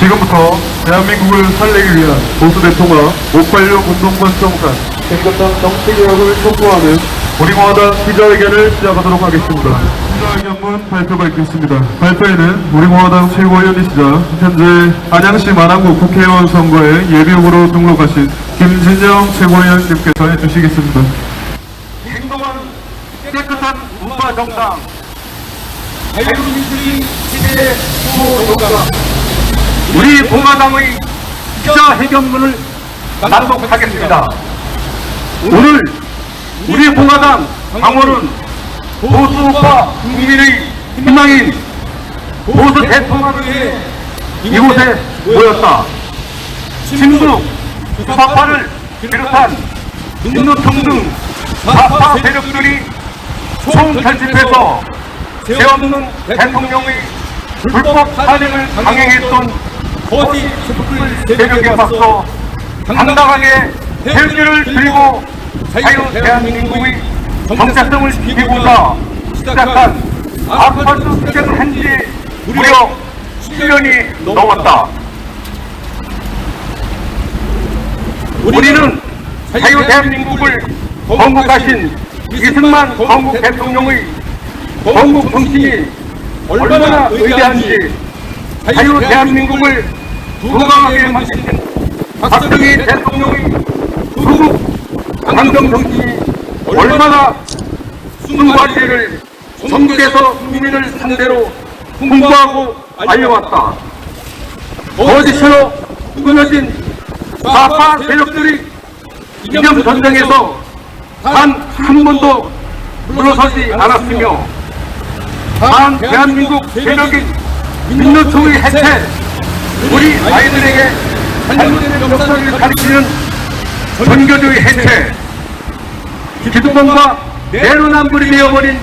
지금부터 대한민국을 살리기 위한 보수 대통합 586 운동권 정산 생각당 정치개혁을 촉구하는 우리공화당 기자회견을 시작하도록 하겠습니다. 기자회견문 발표가 있겠습니다. 발표에는 우리공화당 최고위원이시자 현재 안양시 만안구 국회의원 선거에 예비후보로 등록하신 김진영 최고위원님께서 해주시겠습니다. 행동은 깨끗한 우파 정당, 자유민주주의 시대의 수호 정당, 우리 공화당의 기자회견문을 낭독하겠습니다. 오늘 우리 공화당 당원은 보수우파 국민의 희망인 보수 대통합을 위해 이곳에 모였다. 친북, 수사파를 비롯한 민노총 등 좌파 세력들이 총결집해서 죄없는 대통령의 불법 탄핵을 강행했던 거짓 촛불 세력에 맞서 당당하게 헬기를 들고 자유 대한민국의 정체성을 지키고자 시작한 아스팔트 투쟁을 한 지 무려 10년이 넘었다. 우리는 자유 대한민국을 건국하신 이승만 건국 대통령의 건국 정신이 얼마나 위대한지, 자유 대한민국을 건강하게 만드신 박정희 대통령의 구국 강경 정신이 얼마나 순수한지를 전국에서 국민을 상대로 홍보하고 알려왔다. 거짓으로 꾸며진 좌파 세력들이 이념 전쟁에서 단 한 번도 물러서지 않았으며, 단 대한민국 세력인 민노총의 해체, 우리 아이들에게 잘못된 역사를 가르치는 전교조의 해체, 기득권과 내로남불이 되어버린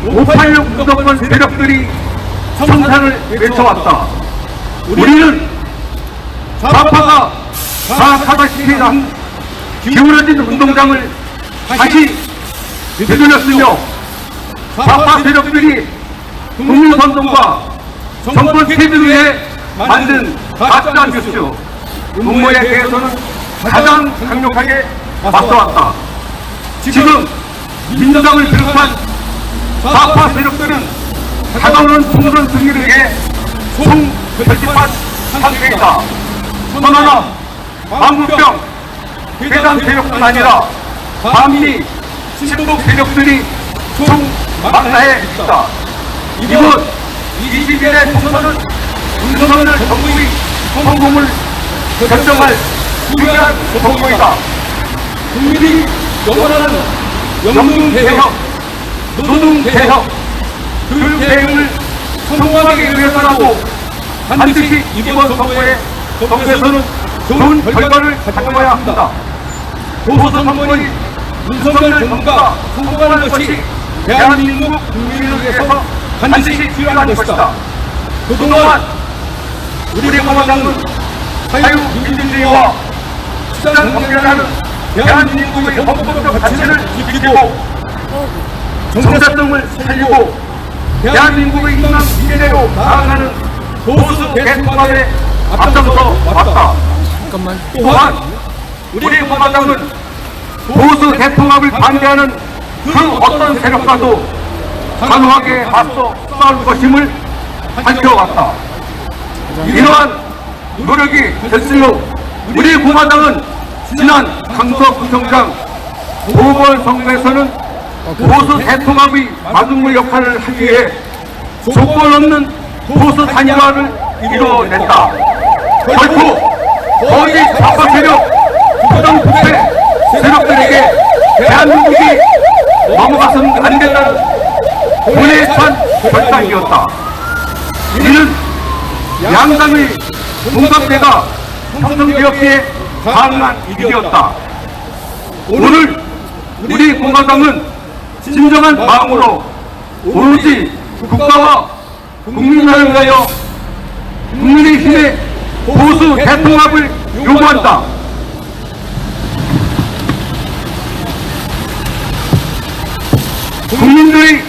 586 무조건 세력들이 청산을 외쳐왔다. 우리는 좌파가 사사다시피한 기울어진 운동장을 다시 되돌렸으며, 좌파 세력들이 국민선동과 정권 폐지를 위해 만든 가짜 뉴스 음모에 대해서는 가장 강력하게 맞서왔다. 지금 민주당을 비롯한 좌파 세력들은 다가오는 총선 승리를 위해 총결집한 상태이다. 천하나 광우병 괴담 세력뿐 아니라 반미 친북 세력들이 총망라해 있다. 이번 21대 총선은 윤석열 정부의 성공을 결정할 중요한 선거이다. 국민이 영원하는 연금개혁, 노동개혁, 교육개혁을 성공하기 위해서라도 반드시 이번 선거에서는 좋은 결과를 가져와야 한다. 보수 선거인 윤석열 정부가 성공하는 것이 대한민국 국민을 위해서 반드시 필요한 것이다. 그동안 우리 공화당은 자유민주주의와 시장 경제라는 대한민국의 헌법적 가치를 지키고 정체성을 살리고 대한민국의 희망 미래로 나아가는 보수 대통합에 앞장서 왔다. 또한 우리 공화당은 보수 대통합을 반대하는 그 어떤 세력과도 단호하게 맞서 싸울 것임을 밝혀왔다. 이러한 노력이 될수록 우리 공화당은 지난 강서구청장 보궐선거에서는 보수 대통합의 마중물 역할을 하기 위해 조건 없는 보수 단일화를 이뤄냈다. 결코 거의 좌파 세력, 부정부패 세력들에게 대한민국이 넘어가서는 안 된다는 고뇌에 찬 결단이었다. 이는 양당의 공감대가 형성되었기에 가능한 일이었다. 오늘 우리 공화당은 진정한 마음으로 오로지 국가와 국민을 위하여 국민의힘의 보수 대통합을 요구한다. 국민들의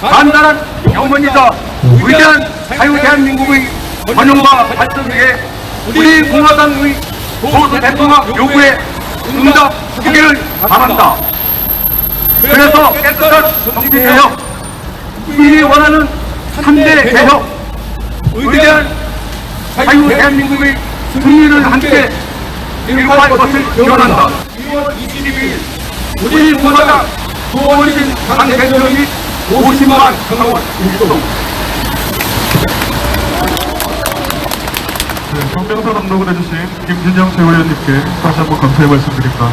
단단한 영혼이자 위대한 자유 대한민국의 번영과 발전을 위해 우리 공화당의 보수 대통령 요구에 응답하기를 바란다. 그래서 깨끗한 정치개혁, 국민이 원하는 3대 개혁, 위대한 자유 대한민국의 승리를 함께 이루어갈 것을 기원한다. 2월 22일 우리 공화당 조원진 당 대표님 50만 강원 일동. 성명서 낭독을 해주신 김진영 최고위원님께 다시 한번 감사의 말씀드립니다.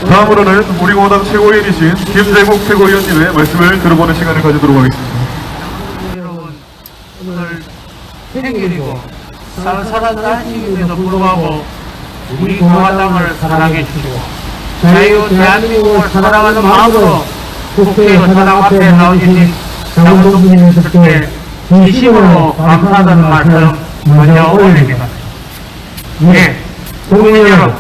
다음으로는 우리 공화당 최고위원이신 김재국 최고위원님의 말씀을 들어보는 시간을 가지도록 하겠습니다. 여러분, 오늘 생일이고 살아남기에도 불구하고 우리 공화당을 사랑해 주시고 자유 대한민국을 사랑하는 마음으로 국회 의사당 앞에 나오신 장동진님께 진심으로 감사하다는 말씀 먼저 올립니다. 예, 국민 여러분,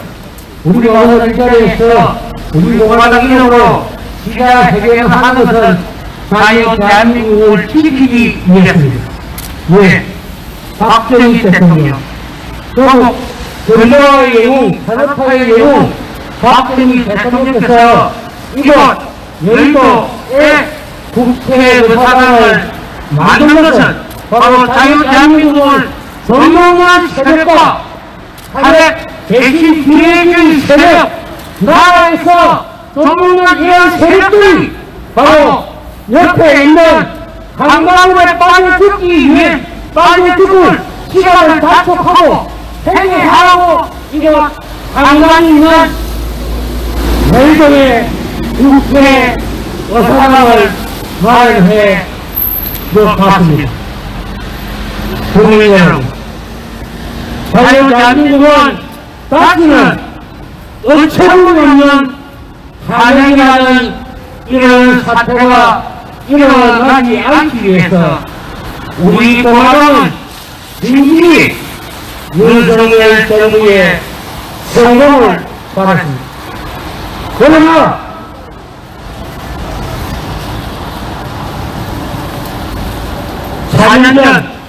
우리가 오늘 이 자리에서 우리 공화당 이름으로 기자회견을 하는 것은 자유 대한민국을 지키기 위해서입니다. 예, 박정희 대통령, 또 근로의 영웅, 산업화의 영웅 박정희 대통령께서 이곳 여의도의 국회 의사당을 만든 것은 바로 자유 대한민국을 선동한 세력과 탄핵 대신 비례주의 세력, 나라에서 선동한 이런 세력들이 바로 옆에 있는 강강물에 빠져 죽을 시간을 단축하고 회개하라고 이거 강강이 있는 여의도의 국회 의사당을 마련해 놓았습니다. 국민 여러분, 자유 대한민국은 다시는 어처구니없는 탄핵이라는 이런 사태가 일어나지 않기 위해서 우리 공화당은 진실이 윤석열 정부의 성공을 바랐습니다. 그러나 4년 전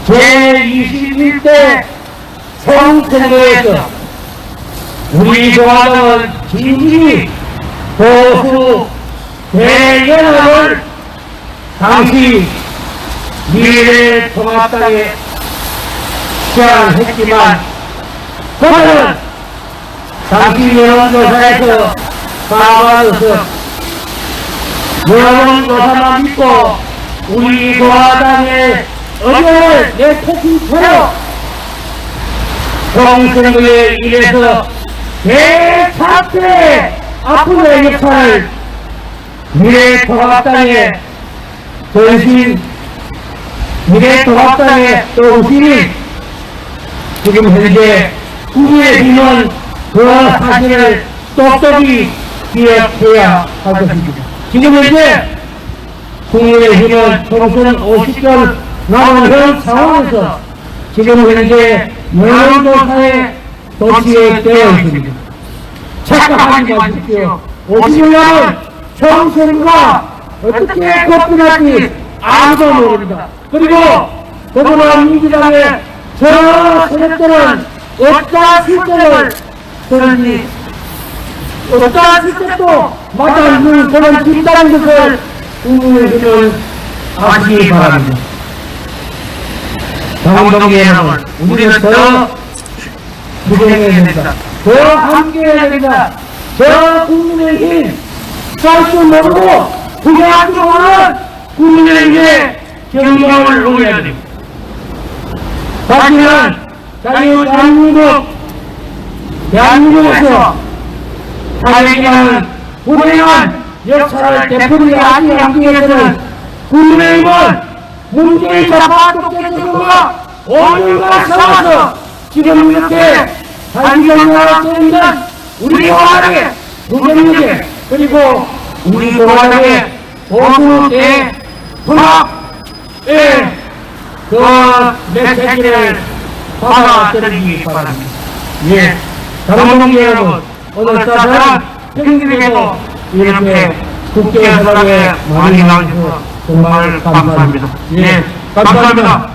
제21대 총선거에서 우리 공화당은 진실이 보수 대연합을 당시 미래통합당에 시작했지만 그들은 당시 여론조사에서 빠져서 여론조사만 믿고 우리 공화당의 의견을 내팽개쳐 총선거에 이래서 대차트의 앞으로의 역사를 미래통합당의 전신 미래통합당의 또우신이 지금 현재 국민의힘은 그 사실을 똑똑히 기억해야 할 것입니다. 지금 현재 국민의힘은 총선 50년 남은 현 상황에서 지금 현재 여론조사에 도취되어 있습니다. 착각하지 마십시오. 50년 남은 총선과 어떻게 거듭날지 아무도 모릅니다. 그리고 더불어 민주당의 저 세력들은 어떠한 실정을 들으니 어떠한 실정도 맞아있는 그런 짓다는 것을 국민의힘은 아시기 바랍니다. 당동계 여러분, 우리는 더 부정해야 됩니다. 더 함께해야 됩니다. 저 국민의힘 쌀 줄 모르고 부정할 줄 모르는 국민의힘의 경쟁을 올려야 됩니다. 다시는 자유 대한민국에서 사회기관은 불행한 역사를 되풀이하지 않기 위해서는 국민의힘은 문재인 좌파 독재정부가 5년간 싸워서 지금 이렇게 단정하게 돼 있는 우리 공화당의 무정력에 그리고 우리 공화당의 보수 대통합의 그 메시지를 받아들이기 바랍니다. 예, 당동계 여러분, 오늘 따뜻한 평일에도 이렇게 국제회담에 많이 나오셔서 정말 감사합니다. 예, 감사합니다.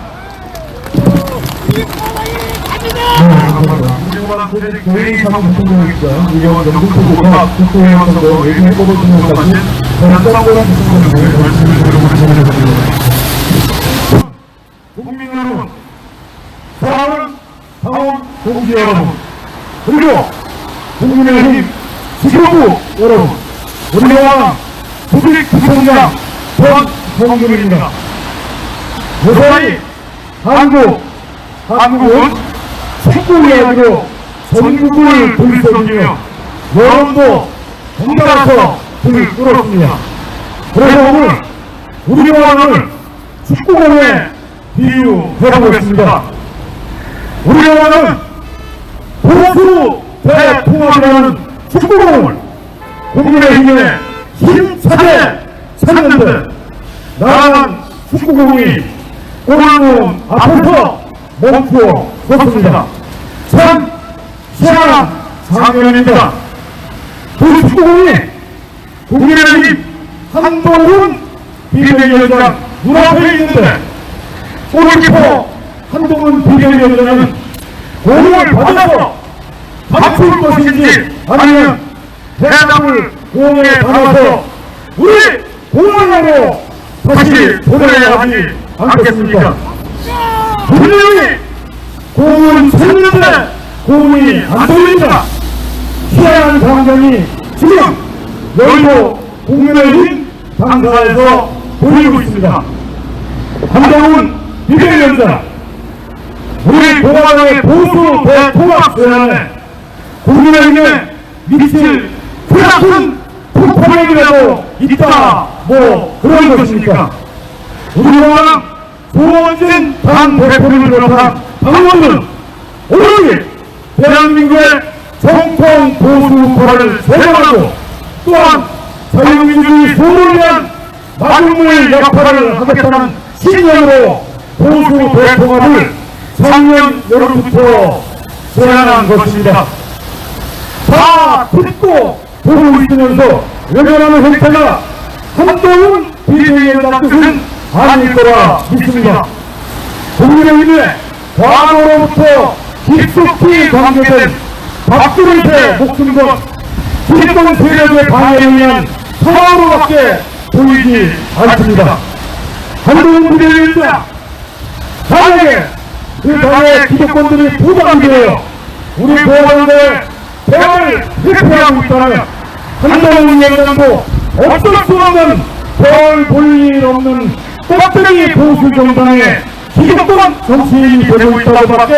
우리공화당 개인 상부총장입니다. 이경원 영등포고가 국회의원 선거 외국인 뽑아주는 것까지 전당대회 구성을 말씀드리도록 국민 여러분, 사랑하는 당원 동지 여러분, 그리고 국민의힘 지도부 여러분, 우리공화당 수직부총장 전성준입니다. 무사히 한국은 축구 이야기로 전국을 들썩이며 여론도 덩달아서 등을 끌었습니다. 그래서 오늘 우리공화당을 축구공에 비유해보겠습니다. 우리공화당은 보수 대통합이라는 축구공을 국민의힘에 힘차게 찾는데 나아간 축구공이 골문 앞에서 멈추어 섰습니다. 참 희한한 장면입니다. 그 축구공이 국민의힘 한동훈 비대위원장 눈앞에 있는데 골키퍼 한동훈 비대위원장은 공을 받아서 맞출 것인지 아니면 대답을 공에 담아서 우리 공항으로 다시 보내야 하지 않겠습니까? 분명히 공은 쳤는데 공이 안 돌립니다. 희한한 광경이 지금 여의도 국민의힘 당사에서 보이고 있습니다. 한동훈 비대위원장, 우리 공화당의 보수 대통합 세안에 국민의힘에 미칠 크나큰 폭발력이라도 있다, 뭐 그런 것입니까? 우리 공화당 조원진 당대표를 비롯한 당원들은 오로지 대한민국의 정통 보수파를 세워가고 또한 자유민주주의 소를 위한 마중물 역할을 하겠다는 신념으로 보수 대통합을 작년 여름부터 제안한 것입니다. 다 듣고 보고 있으면서 외면하는 행태가 한동훈 비대위원장 뜻은 아닐 거라 믿습니다. 국민의힘의 과거로부터 깊숙이 관계된 박근혜 목숨과 기득권 세력의 방해에 의한 상황으로밖에 보이지 않습니다. 한동훈 비대위원장, 만약에 그 당의 기득권들이 부담이 되어 우리 공화당의 대화를 회피하고 있다면 한동훈 위원장도 어쩔 수 없는 별 볼 일 없는 껍데기 보수 정당의 기득권 정치인이 되고 있다고밖에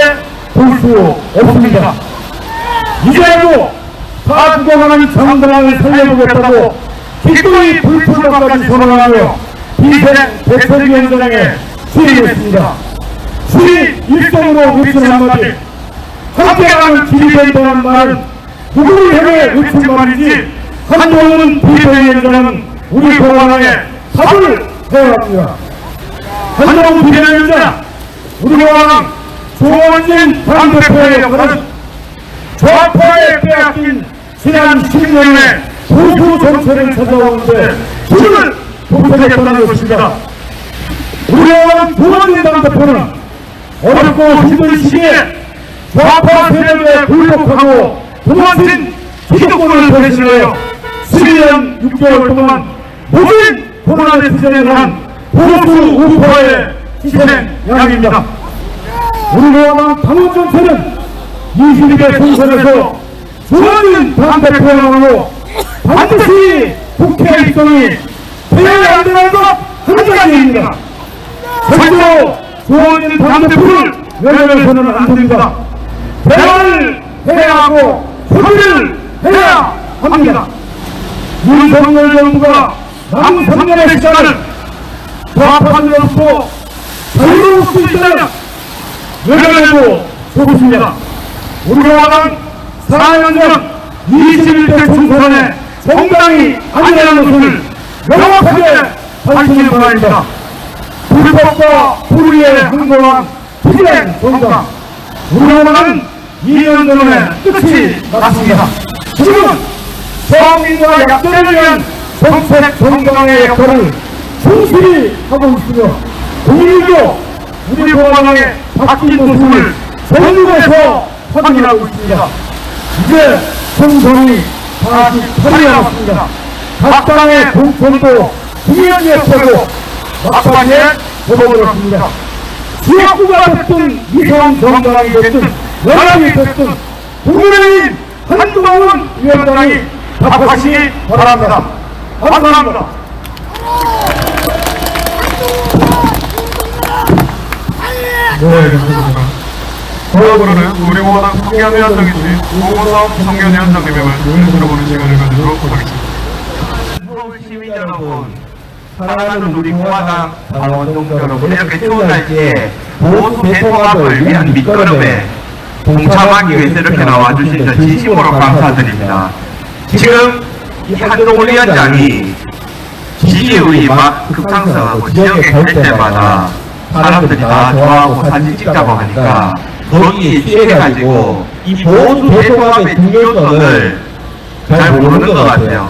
볼 수 없습니다. 이제라도 다 죽어가는 정당을 살려보겠다고 기꺼이 불출마까지 선언하며 비생 대책위원장에 취임했습니다. 수리 일성으로 외치는 한마디, 함께하는 길이 된다는 말은 누구를 향해 외친 말이지 한동훈 비대위원장은 우리 공화당에 답을 해야 합니다. 한동훈 비대위원장, 우리 공화당 조원진 당대표의 역할은 좌파에 빼앗긴 지난 10년의 보수 정책을 찾아오는데 힘을 보태겠다는 것입니다. 우리 공화당 조원진 당대표는 어렵고 힘든 시기에 좌파 세력에 굴복하고 도망친 기득권을 배신하여 12년 6개월 동안 모든 고난의 투쟁을 한 보수 우파의 희생양입니다. 우리 공화당 당원 전체는 22대 총선에서 조원진 당대표야말로 반드시 국회 입성이 되어야 한다는 것 한 가지입니다. 절대로 조원진 당대표를 외면해서는 안 됩니다. 대화를 해야 하고 협의를 해야 합니다. 윤석열 정부가 남은 3년의 시간을 좌파들로부터 자유로울 수 있다면 외면해도 좋습니다. 우리 공화당 4년 전 21대 총선에 정당이 아니라는 것을 명확하게 밝히는 바입니다. 불법과 불의에 항거한 투쟁 정당, 우리 공화당은 2년 전에 끝이 났습니다. 지금은 서민과 약자를 위한 정책 정당의 역할을 충실히 하고 있으며 국민도 우리 공화당의 바뀐 모습을 전국에서 확인하고 있습니다. 이제 총선이 48이 남았습니다. 각 당의 공천도 국민에 펴고 막판에 접어들었습니다. 지역구가 됐든 위성정당이 됐든 연합이 됐든 국민의힘 한동훈 위원장이 답하시기 바랍니다. 감사합니다. 네, 감사합니다. 다음으로는 우리 공화당 성견위원장이신 오건섭 성견위원장님의 말씀을 들어보는 시간을 가지도록 하겠습니다. 서울 시민 여러분, 사랑하는 우리 공화당 당원동 여러분, 이렇게 추운 날씨에 보수 대통합을 위한 밑거름에 동참하기 위해서 이렇게 나와주신 점 진심으로 감사드립니다. 지금 이 한동훈 위원장이 지지율이 막 급상승하고 지역에 갈 때마다 사람들이 다 좋아하고 사진 찍자고 하니까 거기에 취해가지고 이 보수 대통합의 중요성을 잘 모르는 것 같아요.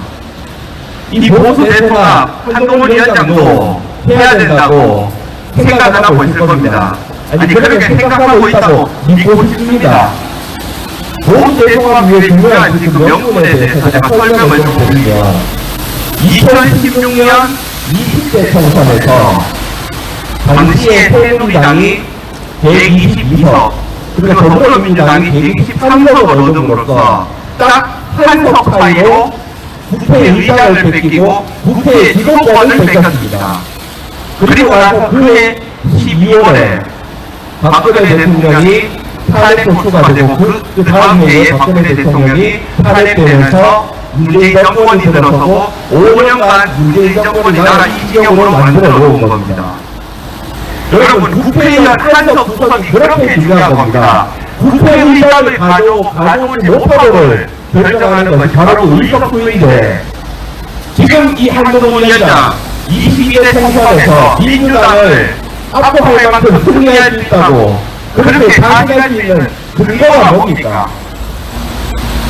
이 보수 대통합 한동훈 위원장도 해야 된다고 생각을 하고 있을 겁니다. 아니 그렇게 생각하고 있다고 믿고 싶습니다. 보수 대통합 위해 중요한 지금 명분에 대해서 제가 설명을 좀 드리면 2016년 20대 총선에서 당시에 새누리당이 122석 그리고 더불어민주당이 123석을 얻음으로써 딱 한 석 차이로 국회의장을 뺏기고 국회 직원권을 뺏겼습니다. 그리고 나서 그해 12월에 박근혜 대통령이 탄핵소추가 되고 그 다음 해에 박근혜 대통령이 탄핵되면서 문재인 정권이 들어서고 5년간 문재인 정권이 나라 이지경으로 만들어 놓은 겁니다. 여러분 국회의원 한석 구석이 그렇게 중요한 겁니다. 국회의장을 가져오지 못하도록 결정하는 것이 바로 의석수인데 지금 이 한동훈 위원장 22대 총선에서 민주당을 압도할 만큼 승리할 수 있다고 그렇게 자신할 수 있는 근거가 뭡니까?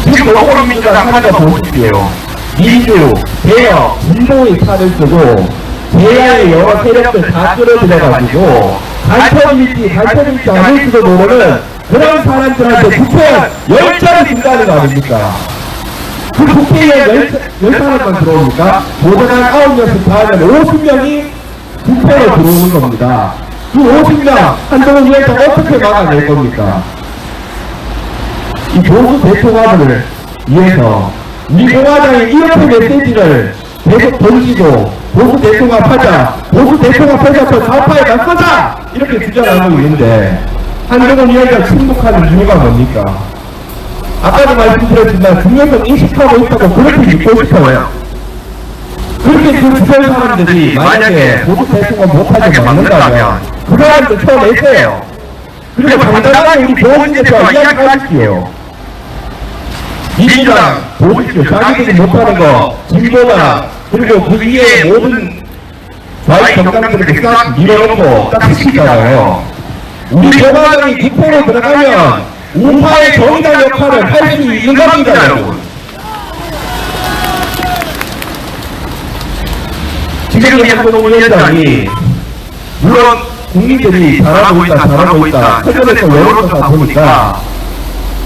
지금 더불어민주당 하나 보십시오. 민주, 개혁, 진보의 칼을 쓰고 제야의 여러 세력들 다 끌어들여가지고 간첩일지 않을지도 모르는 그런 사람들한테 국회의원 10자를 준다는 거 아닙니까? 그 국회의원 10사람만 들어옵니까? 모자란 9명씩 더하면 50명이 국회로 들어오는 겁니다. 그 50명 한동훈 위원장 어떻게 막아낼 겁니까? 이 보수 대통합을 위해서 우리 공화당이 이렇게 메시지를 계속 던지고 보수 대통합하자, 보수 대통합해서 저 좌파에 맞서자 이렇게 주장하고 있는데 한동훈 위원장 침묵하는 이유가 뭡니까? 아까도 말씀드렸지만 중요성 인식하고 있다고 그렇게 믿고 싶어요. 그렇게 그 주변 사람들이 만약에 보수 대통합 못하게 막는다면 그 사람들 쳐내세요. 그리고 당당하게 우리 조원진 대표와 이야기하십시오. 민주당 보십시오. 자기들이 못하는 거 진보가 그리고 그 위에 모든 좌익 정당들에게 싹 밀어놓고 딱 시키잖아요. 우리 공화당이 국회로 들어가면 우파의 정당 역할을 할 수 있는 겁니다, 여러분. 지금 이 한동훈 위원장이 물론 국민들이 잘하고 있다 최근에 또 여론조사 보니까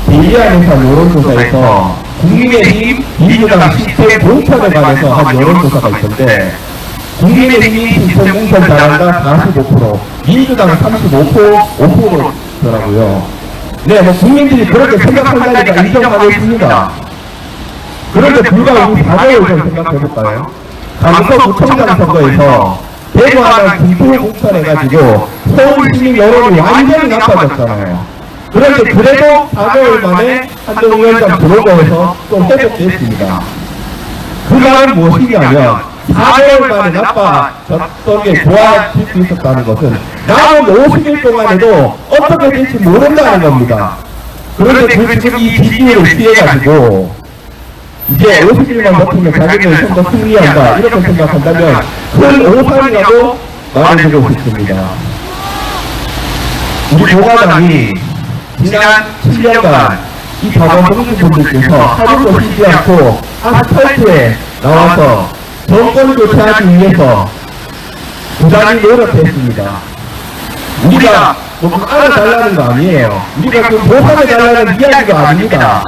대리안에서 여론조사에서 국민의힘 민주당 시스템 공천에 관해서 한 여론조사가 있던데 국민의힘이 시스템 공천 잘한다 45%, 민주당은 5%더라고요. 네, 뭐 국민들이 그렇게 생각한다니까 인정하겠습니다. 그런데 불과 우리 과거를 좀 생각해볼까요? 강서구청장 선거에서 대구 하나 김포 공천해가지고 서울시민 여론이 완전히 나빠졌잖아요. 그런데 그래도 4개월 만에 한동훈 위원장 들어오고 해서 또 회복됐습니다. 그 말은 무엇이냐면 4개월 만에 나빠졌던 게 좋아질 수 있었다는 것은 남은 50일 동안에도 어떻게 될지 모른다는 겁니다. 그런데 그 지금 이 지지율을 피해가지고 이제 50일만 버티면 자기들 선거 승리한다 이렇게 생각한다면 큰 오산이라도 말해주고 싶습니다. 우리 공화당이 지난 7년간 이 자본공주분들께서 하루도 쉬지 않고 아스팔트에 나와서 정권을 교체하기 위해서 부단히 노력했습니다. 우리 우리가 뭐 알아달라는 거 아니에요. 우리가 그 보상해달라는 이야기가 아닙니다.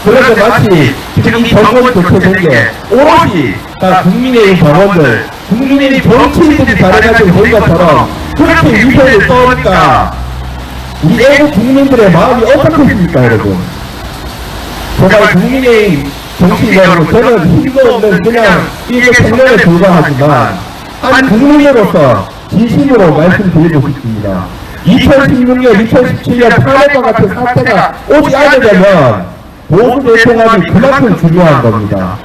그래서 마치 지금 이 정권이 교체된 게 오롯이 다 국민의힘 정원들, 국민의힘 정치인들이 잘해가지고 된 것처럼 그렇게 위세를 떠오니까 우리 애국 국민들의 마음이 어떻겠습니까, 여러분? 정말 국민의힘 정치인 여러분, 저는 힘도 없는 그냥 일개 청년에 불과하지만 한 국민으로서 진심으로 말씀드리고 싶습니다. 2016년, 2017년 탄핵과 같은 사태가 오지 않으려면 보수 대통합이 그만큼 중요한 겁니다.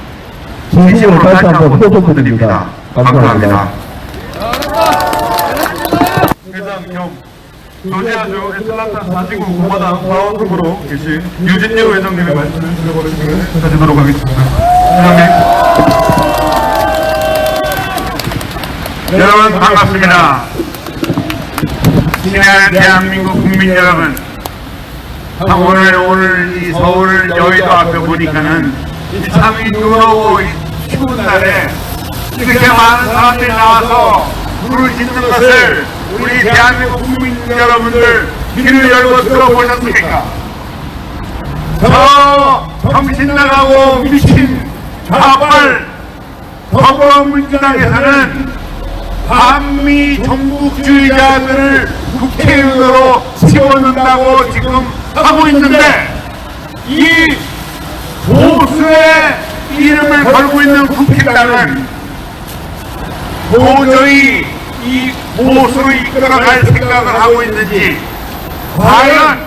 진심으로 다시 한번 호소드립니다. 감사합니다. 회장 겸 조지아주 애틀란타 사지구 공화당 사원국으로 계신 유진유 회장님의 말씀을 들어보도록 하겠습니다. 회장님. 여러분 반갑습니다. 친애하는 대한민국 국민 여러분, 오늘 이 서울 여의도 앞에 보니까는 이 참이 눈 오고 추운 날에 이렇게 많은 사람들이 나와서 불을 짓는 것을 우리 대한민국 국민 여러분들 귀를 열고 들어보셨습니까? 저 정신 나가고 미친 좌빨 더불어민주당에서는 반미 종북주의자들을 국회의원으로 집어넣는다고 지금 하고 있는데 이 보수의 이름을 걸고 있는 국회의원은 도저히 이 보수를 이끌어갈 생각을 하고 있는지, 과연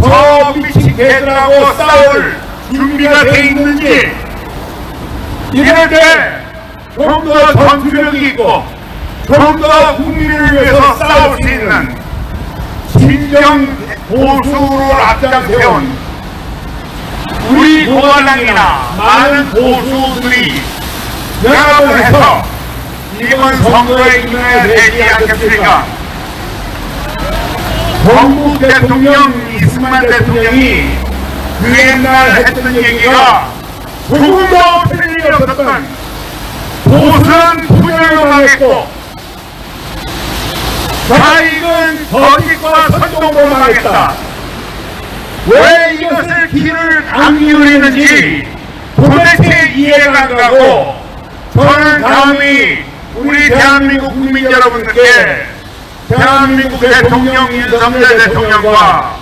저 미친 개들하고 싸울 준비가 돼 있는지, 이럴 때 좀 더 전투력이 있고 좀 더 국민을 위해서 싸울 수 있는 진정 보수로 앞장세운 우리 공화당이나 많은 보수들이 연합을 해서 이번 선거에 이겨야 되지 않겠습니까? 전국 대통령 이승만 대통령이 그 옛날 했던 얘기가 조금도 틀림이 없었던 보수는 분열로 망했고 좌익은 거짓과 선동으로 망했다. 왜 이것을 귀를 안 기울이는지 도대체 이해가 안 가고, 저는 감히 우리 대한민국 국민 여러분들께 대한민국 대통령 윤석열 대통령과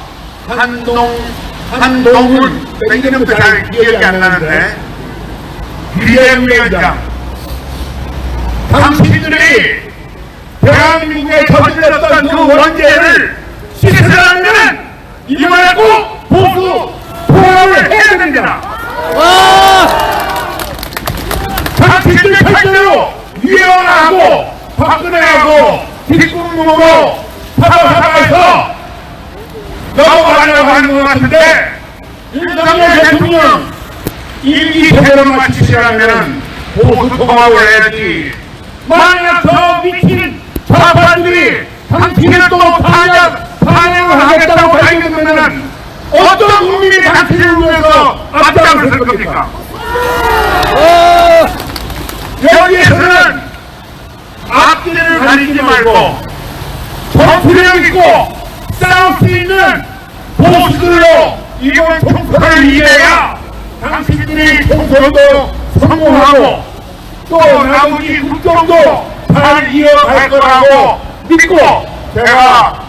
한동훈 이름도 잘 기억이 안 나는데 비대위원장, 당신들이 대한민국에 저질렀던 그 원죄를 씻으려면 이번에 꼭 보수 포럼을 해야 됩니다. 당신들 절대로 위헌하고 박근혜하고 뒷구멍으로 사과해서 넘어가려고 하는 것 같은데, 윤석열 대통령 임기 제대로 마치시려면 보수 통합을 해야지. 만약 저 미친 좌파들이 당신을 또 탄핵을 하겠다고 발견되면 어떤 국민이 당신을 위해서 앞장을 설 겁니까? 여기에서는 앞뒤를 가리지 말고 전투력 있고 싸울 수 있는 보수들로 이번 총선을 이겨야 당신들이 총선도 성공하고 또 나머지 국정도 잘 이어갈 거라고 믿고 제가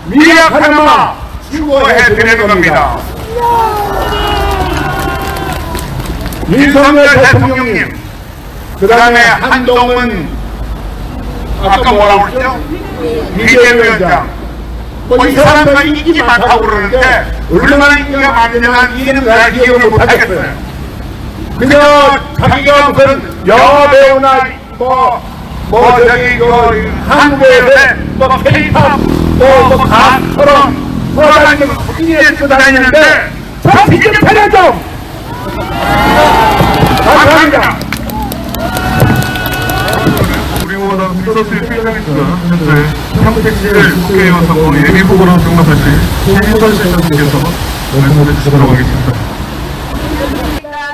미약 하나만 추구해 드리는 겁니다. 윤석열 대통령님, 그 다음에 한동훈, 아까 뭐라고 그랬죠? 비대위원장, 이 사람과 인기 많다고 그러는데 얼마나 인기가 많냐면 이는 잘 기억을 못하겠어요. 그저 자기가 무슨 여배우나 한국에서 K-pop 가수처럼 돌아다니는 국민에 쓰고 다니는데 정신 좀 차려 좀! 감사합니다. 우리 공화당 비서실 필장이시가 현재 평택시를 국회의원 선거 예비 후보로 등록하신 신인선 실장님께서 말씀을 해주시도록 하겠습니다.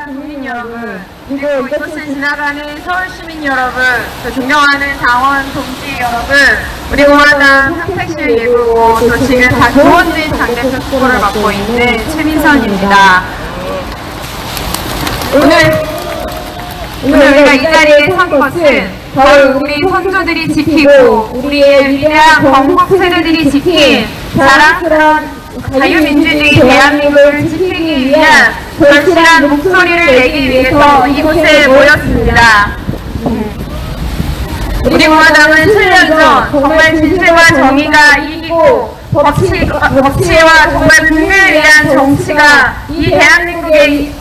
국민 여러분, 그리고 이곳을 지나가는 서울 시민 여러분, 또 존경하는 당원 동지 여러분, 우리 공화당 평택시 예부고 또 지금 다 조원진 당대표 후보를 맡고 있는 최민선입니다. 오늘 우리가 이 자리에 선 것은 바로 우리 선조들이 지키고 우리의 위대한 건국 세대들이 지킨 자랑스러운 자유민주주의 대한민국을 지키기 위한 절실한 목소리를 내기 위해서 이곳에 모였습니다. 우리 공화당은 7년 전 정말 진실과 정의가 이기고 법치와 정말 국민을 위한 정치가 이 대한민국에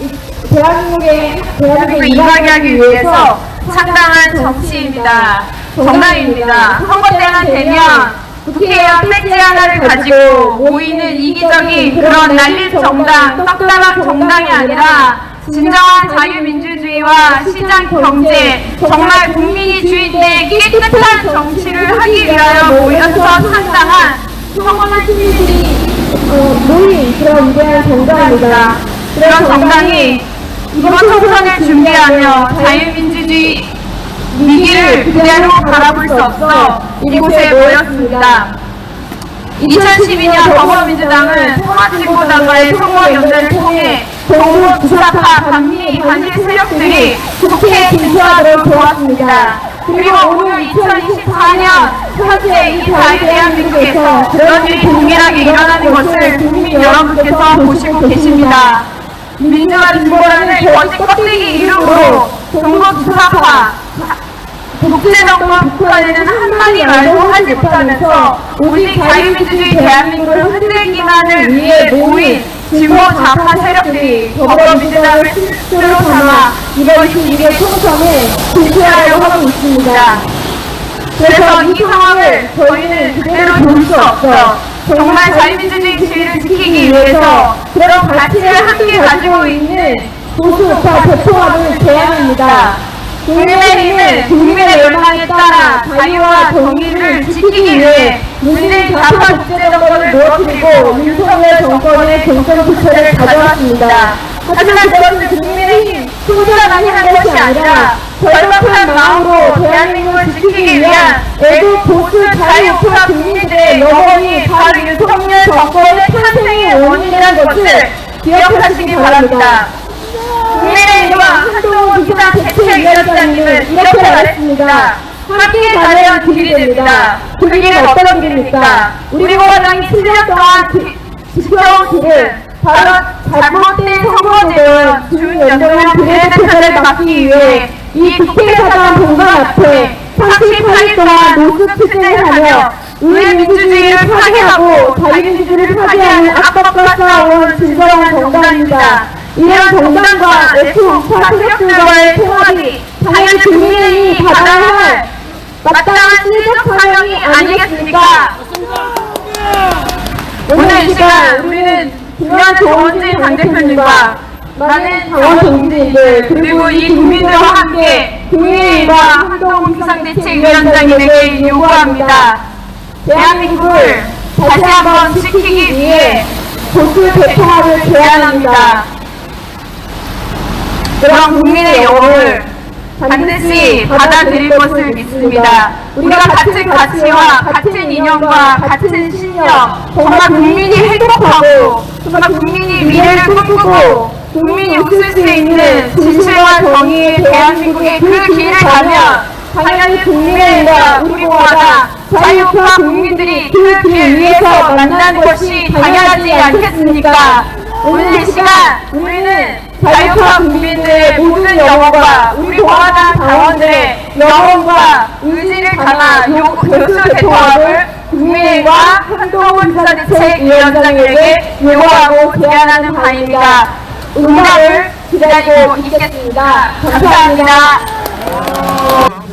임하게 하기 위해서 창당한 정치입니다. 정당입니다. 선거 때만 되면 국회의원 배지 하나를 가지고 모이는 이기적인 그런 난립 정당, 떡다방 정당이 아니라 진정한 자유민주주의와 시장 경제, 정말 국민이 주인된 깨끗한 정치를 하기 위하여 모여서 창당한 평범한 시민들이 모인 그런 위대한 정당입니다. 그런 정당이 이번 총선을 준비하며 자유민주주의 위기를 그대로 바라볼 수 없어 이곳에 모였습니다. 2012년 더불어민주당은 통합진보당과의 선거연대를 통해 정부 부사파 반미 반일 세력들이 국회에 진출하도록 도왔습니다. 그리고 오늘 2024년 현재 이 대한민국에서 그런 일이 동일하게 일어나는 것을 국민 여러분께서 보시고 계십니다. 민주화 진보라는 거짓 껍데기 이름으로 정부 부사파 독재정권 북한에는 한마디 말도 하지 못하면서 오직 자유민주주의 대한민국을 흔들기만을 위해 모인 진보 좌파 세력들이 더불어민주당을 실수로 삼아 이번 22대 총선에 진출하려고 하고 있습니다. 그래서 이 상황을 저희는 그대로 볼 수 없어 정말 자유민주주의 지위를 지키기 위해서 그런 가치를 함께 가지고 있는 보수우파 대통합을 제안합니다. 국민의힘은 국민의 열망에 따라 자유와 정의를 지키기 위해 문재인 좌파 독재정권을 무너뜨리고 윤석열 정권의 경선 부패를 가져왔습니다. 하지만 그것은 국민의힘 혼자만이 한 것이 아니라 절박한 마음으로 대한민국을 지키기 위한 애국 보수 자유우파 국민들의 영혼이 바로 윤석열 정권의 탄생의 원인이라는 것을 기억하시기 바랍니다. 국민의힘과 한동훈 비상 대책위원장님은 이렇게 말했습니다. 함께 가려면 길이 됩니다. 그 길은 어떤 길입니까? 우리 공화당이 7년 동안 지켜온 길은 바로 잘못된 선거제도와 준연동형 비례대표제를 막기 위해 이 국회의사당 본관 앞에 38일 동안 노숙 투쟁을 하며 우리 민주주의를 파괴하고 자유민주주의를 파괴하는 압박과 싸워온 진정한 정당입니다. 이런 정당과 F우파 세력들과의 통합이 당연히 국민의힘이 받아야 할 마땅한 실적 사명이 아니겠습니까? 오늘 이 시간 우리는 중요한 조원진 당대표님과 많은 당원 동지들 그리고 이 국민들과 함께 국민의힘과 한동훈 비상대책위원장님에게 요구합니다. 대한민국을 다시 한번 지키기 위해 보수 대통합을 제안합니다. 그런 국민의 영혼을 반드시 받아들일 것을 믿습니다. 우리가 같은 가치와 같은 이념과 같은 신념, 정말 국민이 행복하고 정말 국민이 미래를 꿈꾸고 국민이 웃을 수 있는 진실과 정의의 대한민국의 그 길을 가면 당연히 국민의힘과 우리 공화당 자유우파 국민들이 그 길 위에서 만나는 것이 당연하지 않겠습니까? 오늘 이 시간 우리는 자유우파 국민들의 모든 영혼과 우리 공화당 당원들의 영혼과 의지를 담아 교수 대통합을 국민의힘과 한동훈 비상대책위원장에게 요구하고 제안하는 바입니다. 응답을 기다리고 있겠습니다. 감사합니다.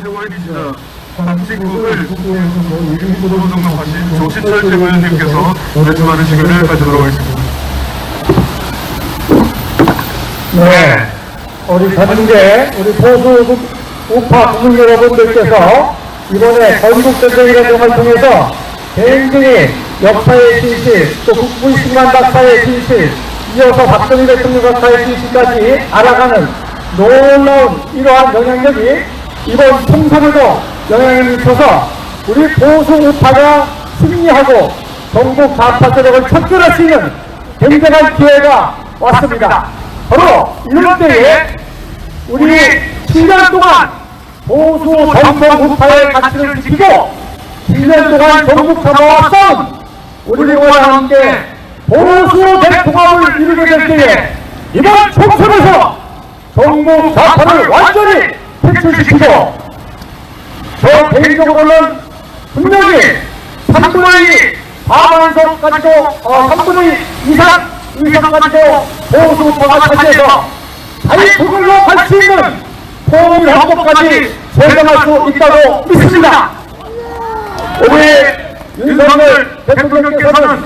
세월 기자 정치국을 소속하신 조시철 최고위원님께서 발표하는 시간을 가지도록 하겠습니다. 네, 우리 전국의 우리 보수 우파 국민 여러분들께서 이번에 전국대통령이라는 걸 통해서 굉장히 역사의 진실, 또 국군 10만 박사의 진실, 이어서 박정희 대통령 박사의 진실까지 알아가는 놀라운 이러한 영향력이 이번 총선에도 영향을 미쳐서 우리 보수 우파가 승리하고 전국 좌파 세력을 척결할 수 있는 굉장한 기회가 왔습니다. 바로 이럴 때에 우리 7년 동안 보수 정권 우파의 가치를 지키고 7년 동안 전국 좌파와 싸운 우리와 함께 보수 대통합을 이루게 될 때에 이번 총선에서 전국 좌파를 완전히 퇴출시키고 저 개인적으로는 분명히 3분의 2 과반석까지도 3분의 2 이상까지도 보수 우파가 차지해서 자유투쟁으로 갈 수 있는 통일 헌법까지 제정할 수 있다고 믿습니다. 우리 윤석열 대통령께서는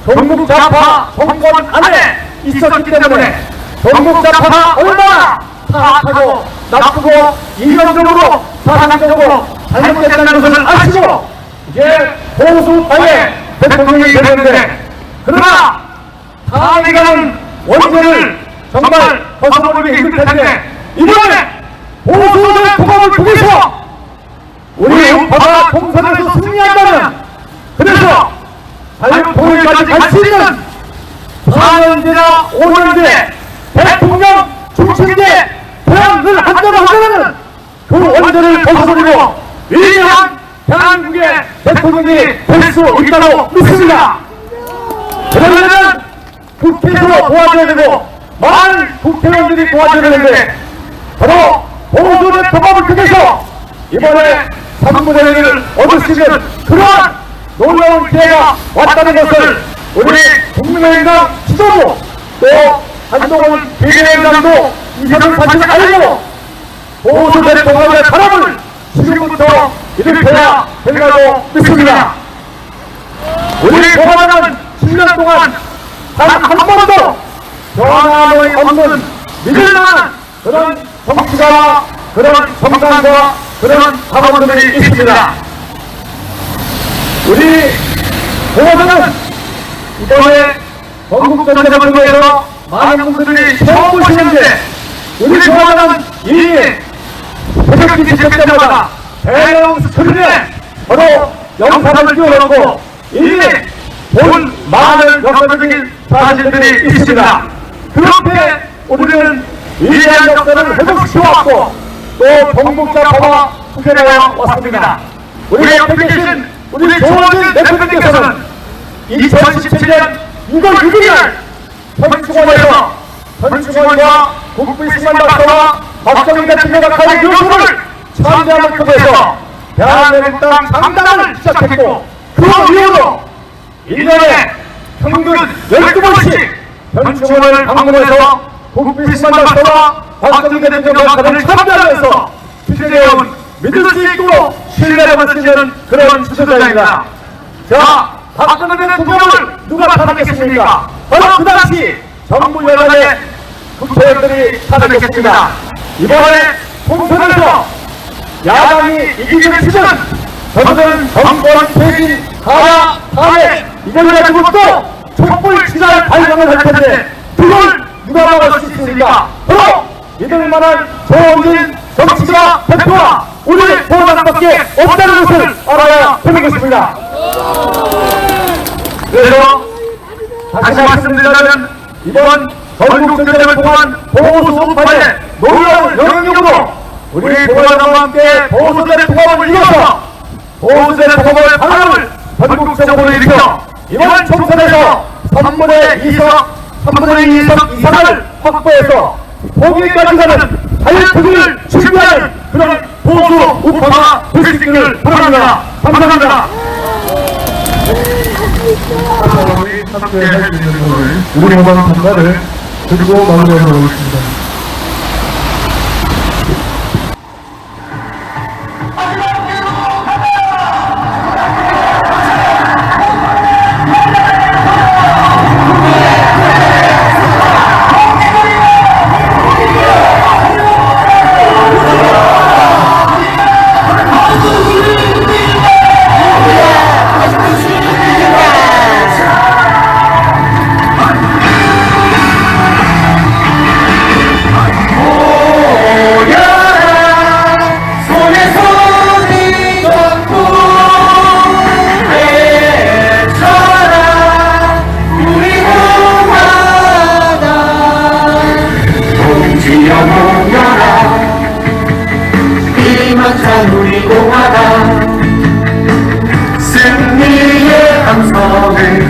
전국 좌파 정권 안에 있었기 때문에 전국 좌파가 얼마나 타락하고 나쁘고 이념적으로 사상적으로 잘못됐다는 것을 아시고 이제 보수파의 대통령이 되는데 그러나 타락이라는 원죄를 정말 벗어버리기 힘들 텐데 이번에 보수의 통합을 통해서 우리 우파가 총선에서 승리한다면 그래서 자유통일까지 갈 수 있는 4년제나 5년제 대통령 중심제 대안을 한다는 그 원죄를 벗어버리고 위대한 대한민국의 대통령이 될 수 있다고 믿습니다. 그러려면 국회에서 도와줘야 되고 많은 국회의원들이 도와줘야 되는데 바로 보수의 통합을 통해서 이번에 3분의 1을 얻을 수 있는 그러한 놀라운 기회가 왔다는 것을 우리 국민의힘당 지도부 또 한동훈 비대위원장도 이 점을 사실 알고 보수 대통합의 바람을 지금부터 일으켜야 된다고 믿습니다. 우리 공화당은 10년 동안 단 한 번도 변함이 없는 믿을만한 그런 정치가와 그런 정당과 그런 사관들이 있습니다. 우리 공화당은 이번에 전국전체선거에서 많은 분들이 처음 보시는데 우리 공화당은 이미 새벽기 집회 때마다 대형 스크린에 바로 영상을 띄워놓고 이미 본 많은 역사적인 사실들이 있습니다. 그렇게 우리는 위대한 역사를 회복시켜왔고 또 전국좌파와 후계되어 왔습니다. 우리 옆에 계신 우리 조원진 대표님께서는 2017년 2월 6일 현충원에서 현충원과 국부의 승만박사와 박정희 대통령과 가는 교수를 참여함을 통해서 대한민국당 창당을 시작했고 그 이후로 1년에 평균 12번씩 현충원을 방문해서 국부의 승만박사와 박정희 대통령과 가는 참여하면서 주제해온 믿을 수 있고 신뢰를 받는 그런 주소자입니다. 자, 박정희 대통령을 누가 탄핵했습니까? 바로 그 당시 정부 여당의 국회의원들이 탄핵했습니다. 이번에 총선에서 야당이 이기는 시즌 저는 정권 퇴진 하라 탄핵 이걸 가지고 또 촛불 지날 발령을 할 텐데 그걸 누가 막을 수 있습니까? 바로 믿을만한 조원진 정치자 대표와 우리 공화당밖에 없다는 것을 알아야 되는 것입니다. 그래서 다시 말씀드리자면 이번 전국전쟁을 통한 보수우파의 놀라운 영향력으로 우리 공화당과 함께 보수들의 통합을 이뤄서 보수들의 통합의 방향을 전국적으로 일으켜 이번 총선에서 3분의 2석 이상을 확보해서 포기까지 가는 자유투쟁을 준비하는 그런 보수 우파가 될 수 있기를 바랍니다. 감사합니다. 여러분이 함께 할 수 있는 것을 우리 공화당 단가를 드리고 마무리하도록 하겠습니다. 찬성을